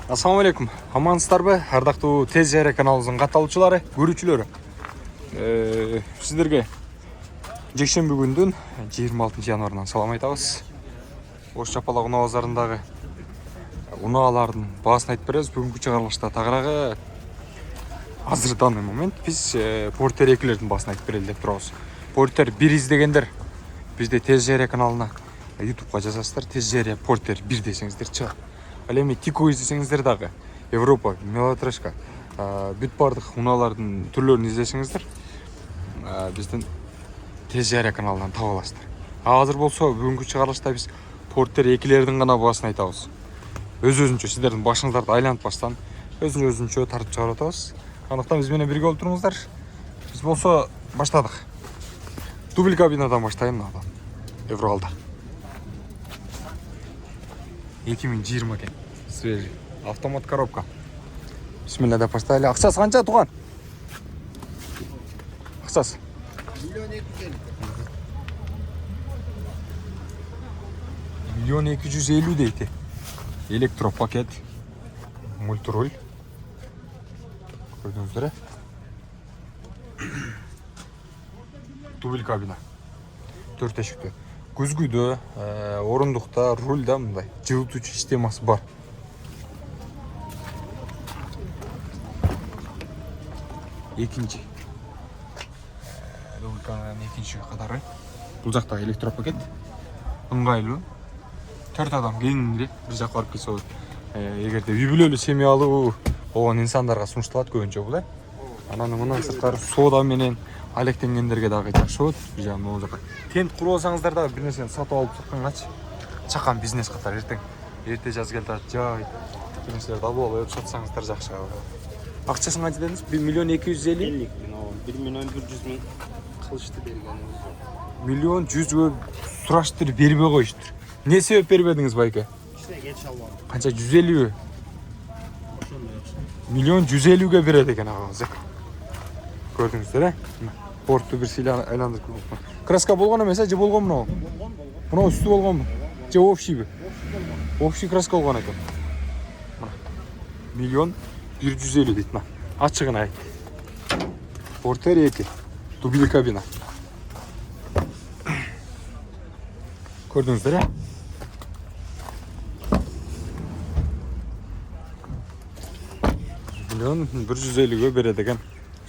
Assalamu alaikum. Амансыздарбы? Ардактуу Тез Жария каналыбыздын катталуучулары, көрүүчүлөрү. Сиздерге жекшемби күндүн 26 январынан салам айтабыз. Ош Чапалак унаа базарындагы унаалардын баасын айтып беребиз. Бүгүнкү чыгарылышта тагыраагы азыр данный момент биз Портер 2лердин баасын айтып берели деп турабыз. Портер 1 издегендер бизде Тез Жария каналына YouTubeга жазасыздар. Тез Жария Портер 1 десеңиздер чыгат. Ал эми Тико издесеңиздер дагы Европа, Мелотрешка, бүт бардык унаалардын түрлөрүн издесеңиздер биздин Тез Жария каналынан таба аласыздар. Азыр болсо бүгүнкү чыгарылышта биз Портер 2лердин гана баасын айтабыз. Өз-өзүнчө сиздердин башыңыздарды айлантпастан өзүнчө тартып чыгарып атабыз. Андыктан биз менен бирге болуп туруңуздар. Биз болсо баштадык. Дубль кабинадан баштайм мына Евроалда. 2020 экен. Свежий. Автомат коробка. Бисмилля деп баштайлы. Акчасы канча туган? Акчасы? 1.250 дейт. Электропакет. Мультируль. Көрдүңүздөр. Дубль кабина. 4 эшиктүү. Көзгүйдө, орундукта, рульда мындай жылытуучу системасы бар. Экинчи. Рулканын экинчи катары. Бул жакта электропакет. Ыңгайлуу. 4 адам кеңири бир жакка барып кетсе болот. Эгерде үй бүлөлүү семьялуу болгон инсандарга сунушталат көбүнчө бул. Анан мына сырткары соода менен алектенгендерге дагы жакшы болот. Бул жагы могул жака. Тент куруп алсаңыздар дагы бир нерсени сатып алып чыккангачы чакан бизнес катары эрте жаз келди жай бир нерселерди алып алып сатсаңыздар жакшы. Акчасын канча дедиңиз? 1.250 1.100.000 кылышты берген. 1.100.000 сураштыр, бербей коюштур. Не себеп бербедиңиз байке? Кичине кеч алгам. Канча 150? Ошондой. 1.150 берет экен агабыз. Көрдүңүздөр, Порту бир сыйлап айландырып коюптун. Краска болгон эмес, же болгонбу мына? Мына үстү болгонбу? Же общийби? Общий краска болгон экен. Мына 1.150 дейт мына. Ачыгын айт. Портер 2. Дубль кабина. Көрдүңүздөр, 1.150 берет экен.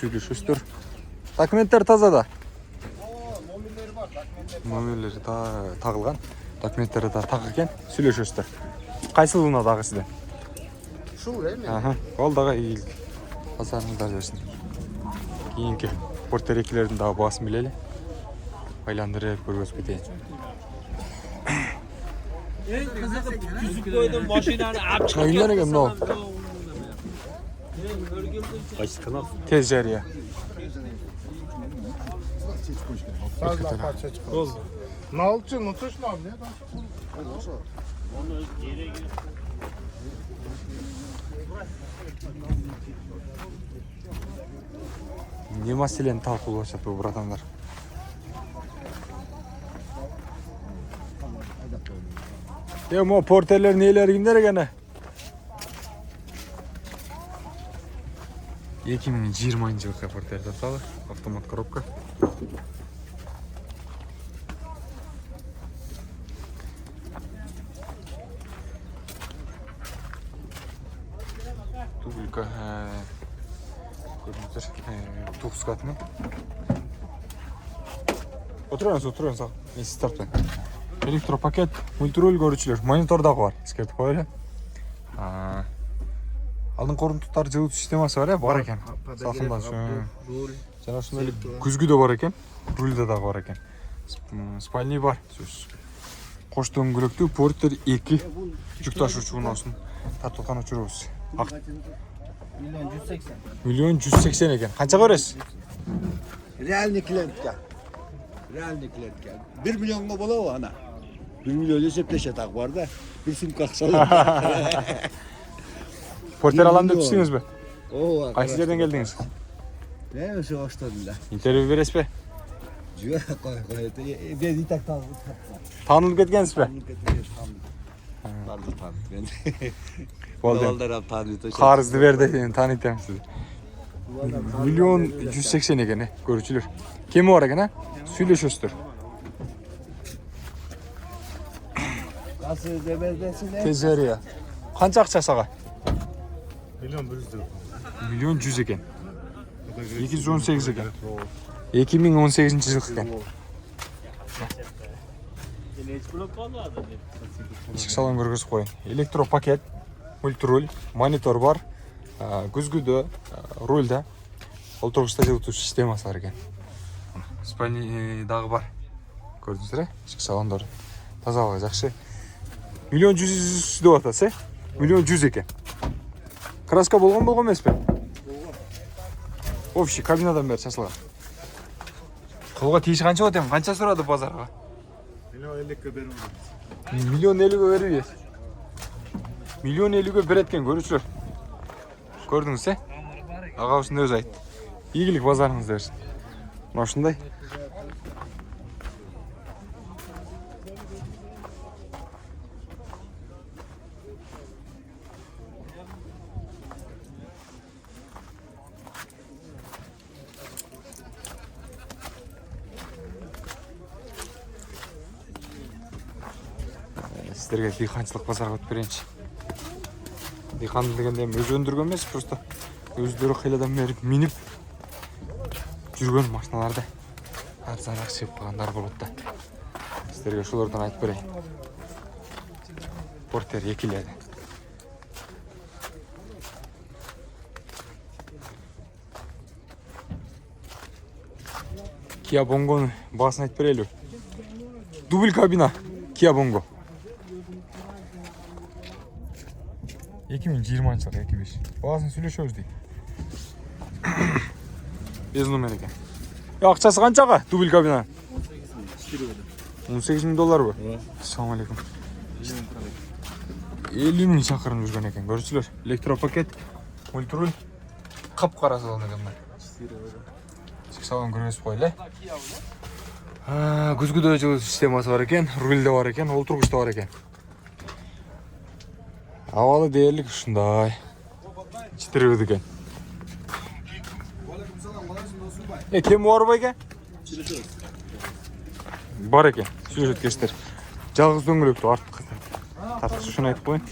Сүйлөшөсүздөр. Документтер таза да. Номерлери бар, Номерлери тагылган. Документтери да так экен. Сүйлөшөсүздөр. Кайсылына дагы сизден? Ушул эми. Ол дагы ийгилик. Базарыңыздар берсин. Кийинки Портер 2лердин дагы баасын билели. Айландырып көргөзүп кетейин. Eng qiziqi tuzuk qo'ydim mashinani olib chiqib Qayerlar ekan bu? Qaysi kanal? Tez Жария. Oldu. Ne oldu? Ne точно abi? Не маселени талкуулап атат бул братандар? Мо Портерлер нелери кимдер экен? 2020 жылкы Портер тапсалы, автомат коробка. Дублька көрдүңүздөр, тукскатны. Отурыңыз, мен сиз тартпайм. Электропакет, мультируль көрүүчүлөр, монитор дагы бар, эскертип коелу. Алдыңкы орундуктар жылытуу системасы бар, бар экен. Сакындаш. Жана ушундай эле күзгүдө бар экен, рульда дагы бар экен. Спальный бар. Кош дөңгөлөктүү Портер 2 жүк ташуучу унаасын тартылган учурубуз. 1.180 экен. Канчага бересиз? Реальный клиентке. 1 миллионга болобу ана? 1 миллион эсептеше так бар да. Bir sumka акча. Портер алам деп түштүңүзбү? Ооба. Кайсы жерден келдиңиз? Ne ошо баштадым да. Интервью бересизби? Жок, кой. Ben и так Таанылып кеткенсизби? Ben. Болды. Балдар таниды. Қарызды берді сені танитам сізді. 1.180.000 екен, көрушілер. Кемі бар екен, сөйлешесіздер. Nasıl demezdesin? Тезерия. Қанша ақша саға? Миллион 100 лira. 1.100.000 екен. 218 екен. 2018 жыл екен. Ішкі салон көргізіп қойын. Электропакет, мультируль, монитор бар, күзгүді, рульда. Отырғышта жылытушы системасы бар екен. Спальнидағы бар. Көрдіңіздер, ішкі салондар тазалығы жақсы. 1.100.000 деп атасы, 1.100.000 екен. Краска болған емес пе? Общий кабинадан бері шашылған. Қолға тиіші қанша өтем? Қанша сұрады базарға? Миллион 50'e benim. 1.50'ye беріп ес. 1.50'ye бір еткен көрушілер. Көрдіңіз, аға осында өз айтты. Игілік базарыңызды берсін. Мына осындай. Сіздерге диқаншылық базарға өтіп берейінші. Диқан дегенде өз өндірген емес, просто өздері қайладан бері миніп жүрген машиналарды арзанырақ сеп қойғандар болады. Сіздерге шулардан айтып берейін. Портер екіледі. Kia Bongo'nun бағасын айтып берейлі. Дубль кабина Kia Bongo. 2020 жылғы 25. Бағасын сөйлешеміз дейді. Без номер екен. Ақшасы қаншаға дубль кабина? $18,000 бі? Ассалаумалейкум. 50 мың шақырым жүрген екен. Көршілер. Электропакет, мультируль, қап-қара салон екен. Ішкі салон көресіп қойлы. Күзгүді жылы системасы бар екен, рульде бар екен, отырғышта бар екен. Авалы дерлік ұшындай. Читіргіді екен. Кем бар ба екен? Бар екен, сюжет кештер. Жалғыз дөңгілекті артық тартқыш үшін айтып қойын.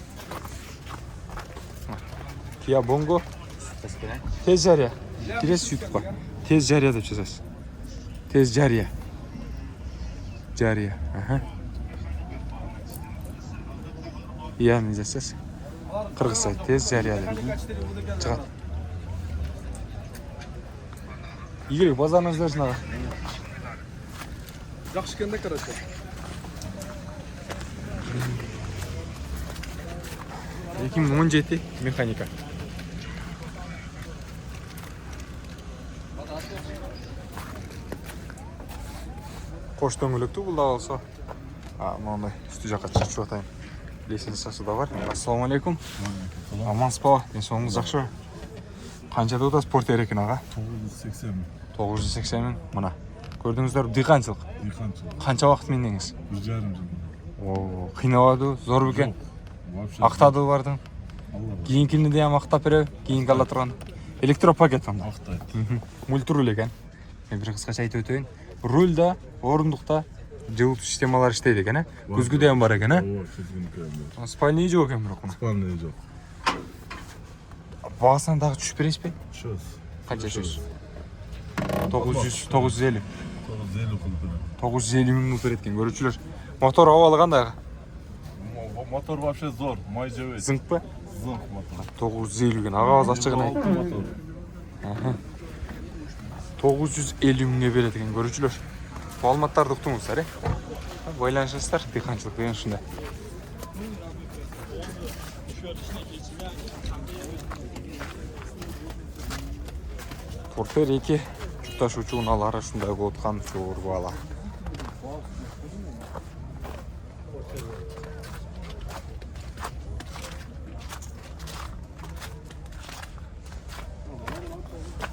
Kia Bongo. Тез жария. Келесі сөйтіп қой. Тез жария деп жазасыз. Тез жария. Жария. Иә, не жазасыз? Қырғызша тез жария деп шығады. Игілік базарыңызды берсін аға. Жақсы кенде қарашы. Екім 17 механика. Қош дөңгілекті бұл да алса. Мынандай үсті жаққа шығып атайын. Лесенциясы да бар. Ассалаумалейкум. Амансыз ба? Денсаулығыңыз жақсы? Қаншада отасыз портер екен аға? 980 mi? 980 мың. Мына. Көрдіңіздер диқаншылық. Қанша уақыт мендеңіз? 1,5 жыл. Қинауады, зор бекен. Ақтады бардың. Кейінкіліне де ақтап бере, кейінгі ала тұрған. Электропакет онда. Ақтайды. Мультируль екен. Мен бір қысқаша айтып өтейін. Рульда, орындықта жылыту системалар іштейді екен. Күзгіден бар екен. Спальный жоқ екен бірақ. Спальный жоқ. Бағасынан дағы түшіп бересіз бе? Шөз. Қанша сөз? 950. 950 мың мұтыр еткен көрушілер. Мотор ауалы қандай? Мотор вообще зор, май жевет. Зыңқ па? Зыңқ мотор. 950 ген. Ағауыз ашығын айт. Мотор. 950 мыңға береді екен көрушілер. Малыматтарды ұқтыңыздар, байланышасыздар, диқаншылық деген шында. Портер 2 жүкташуучу унаалар арасында отқан зор бала.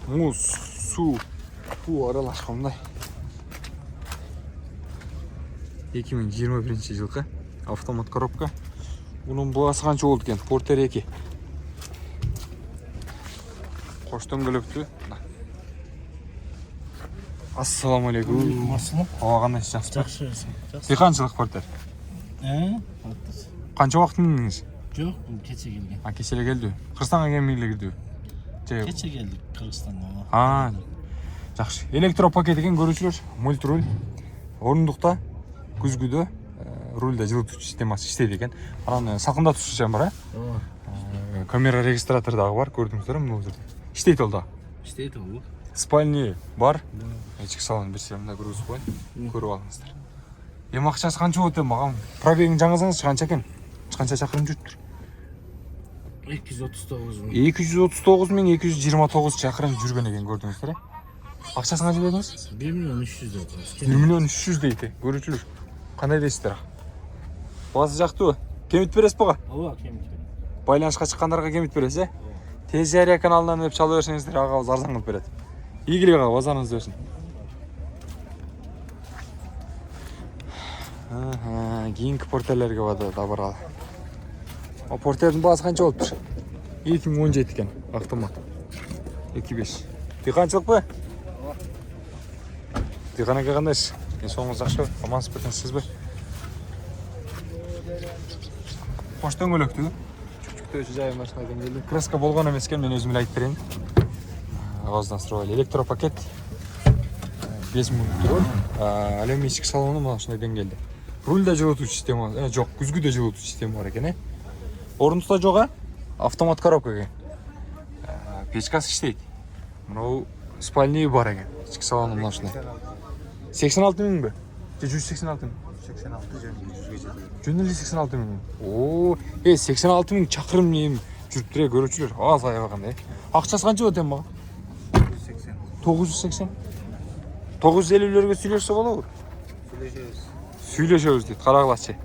Муз, су аралашқандай. 2021 жылғы автомат коробка. Bunun boğası kança oldu eкен? Porter 2. Koştan gölöktü. Assalamu alaikum. Asılım. Hava qanday жақсы? Жақсы. Диқаншылық Porter. Қанша уақыт міндіңіз? Жоқ, бұл кеше келген. Кешеле келді. Қырғызстанға келмейлі келді. Кеше келдік Қырғызстанға. Жақсы. Электропакет екен көрушілер. Мультруль. Орындықта күзгүдө рульда жылытуучу системасы иштейт экен. Анан салкындатуучу бар, камера регистратор дагы бар, көрдүңүздөр мына жерде. Иштейт ол да. İşte bu. Спальни бар. Ички салон берсем да көргүзүп коеюн. Көрүп алыңыздар. Эми акчасы канча болот деп магам? Пробегин жаңызыңыз канча экен? Канча чакырым жүрүптүр? 239 мың. 239.229 чакырым жүргөн экен, көрдүңүздөр. Акчасы канча дедиңиз? 1 milyon 300 dedi. 1 миллион 300 дейт. Көрүүчүлөр. Кандай дейсиздер? Базы жактыбы? Кемит бересиз буга? Ооба, кемит. Байланышка чыккандарга кемит бересиз, э? Тез Жария каналынан деп чала берсеңиздер, агабыз арзан кылып берет. Ийгилик ага, базарыңыз берсин. Кийинки портерлерге да баралы. О, портердин баасы канча болуптур? 2017 экен, автомат. 2.5. Диқанчылыкпы? Диқан ака кандайсыз? Соңуңуз жакшыбы? Амансыз бетинсизби? Коштон көлөктү. Чүчүктөөчү жайым машинадан келди. Краска болгон эмес экен, мен өзүм эле айтып берейин. Агаздан сурап электропакет 5000 турат. Алюминий салону мына ушундайдан келди. Рульда жылытуучу система, жок, күзгүдө жылытуучу система бар экен, э. Орындыкта жок, автомат коробка экен. Печкасы иштейт. Мына спальни бар экен. Ички салону мына ушундай. 86 миңби? Же 186 миң? 86 100'e жетеді. Жөн эле 86 миң. Оо, 86 миң чакырым эми жүрүптүр, көрүүчүлөр. Аз аябагандай. Акчасы канча болот эми мага? 980. 950лерге сүйлөшсө болобу? Сүйлөшөбүз дейт, карагылачы.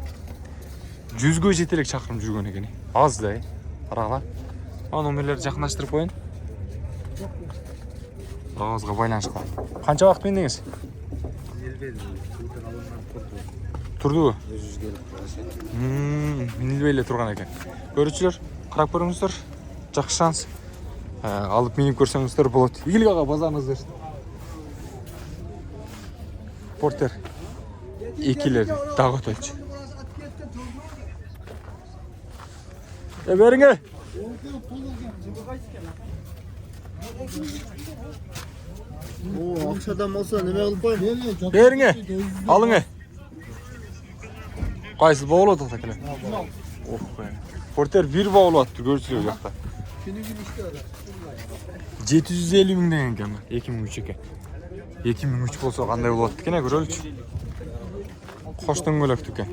100гө жете элек чакырым жүргөн экен. Аз да, карагыла. Номерлерди жакындаштырып коеюн. Агызга байланышка. Канча убакыт мендиңиз? Турдубу? Минилбей эле турган экен. Көрүүчүлөр, карап көрүңүздөр. Жакшы шанс. Алып минип көрсөңүздөр болот. Ийгилик ага, базарыңыз берсин. Портер 2'leri дагы өтөлчү. Бериңе. О, акчадан болса неме кылып коеюн? Бериңе. Алыңы. Кайсы боолот атат эле? Портер 1 боолот атты, көрсүлөр жакта. 750 миң деген экен, 2003 экен. 2003 болсо кандай болот экен, көрөлүчү. Коштон көлөктү экен.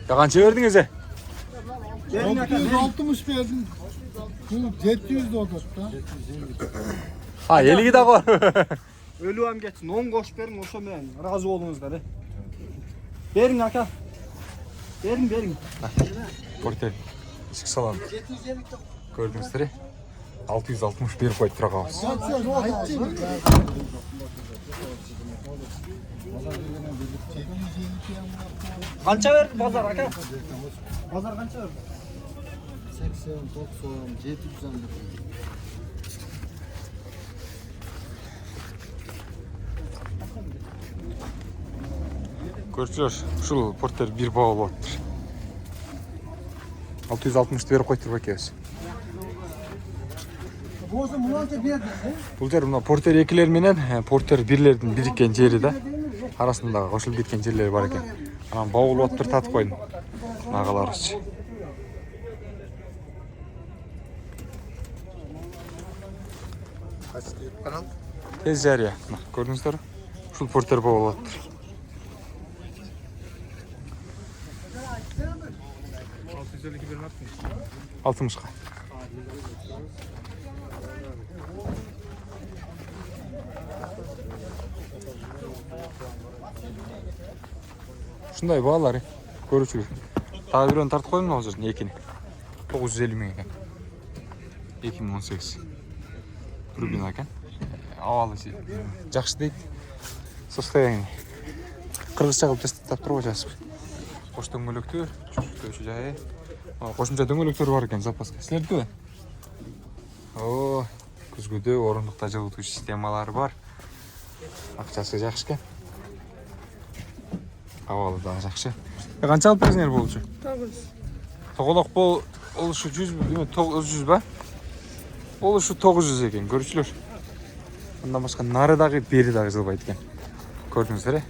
Канча бердиңиз? 660 verdim. Bu 700 de olur da. Eligi de var. Ölüğüm geçsin. 10 koş verin, olsa ben. Razı olunuz da. Verin aka. Verin. Porter. Ички салон. Көрдүңүздөр. 660 берип коюп тура калабыз. Kança verdi pazar aka? Pazar kança verdi? 80, 90, 700'den Көрчүлөр, ушул портер 1 баа болот. 660 берип коюптур экенбиз. Бул жер мына портер 2'лер менен портер 1'лердин бириккен жери да. Арасында кошулуп кеткен жерлери бар экен. Анан баулуп атып татып койдум. Агаларыбыз. Канал? Тез Жария. Көрдүңүздөр? Ушул портер баулуп атып. 60-ка. Ушундай баалар, көрүүчүлөр. Дагы бирөөнү тартып коеюн ал жерден, экини. 950 миң экен. 2018. Турбина экен. Абалы жакшы дейт. Состояние. Кыргызча кылып тастап турбай жатасызбы? Коштон көлөктөр. жүктөөчү жайы. Кошумча дөңгөлөктөр бар экен запаска. Силердикиби? О, күзгүдө орундукта жылытуу системалары бар. Акчасы жакшы экен. Абалы да жакшы. Канча алып бересиңер болчу? 9. Тоголок болушу 100 эме 900 ба? Болушу 900 экен, көрчүлөр. Андан башка нары дагы, бери дагы жылбайт экен. Көрдүңүздөр э?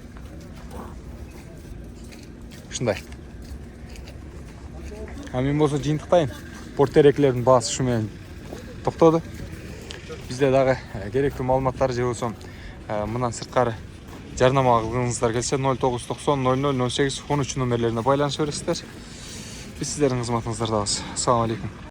Ушундай. Мен болсо жыйынтыктайын. Портерекилердин баасы ушу менен токтоду. Бизде дагы керектүү маалыматтар же болсо мындан сырткары жарнама кылгыңыздар келсе 0990 00 08 13 номерлерине байланыша бересиздер. Биз сиздердин кызматыңыздардабыз. Ассаламу алейкум.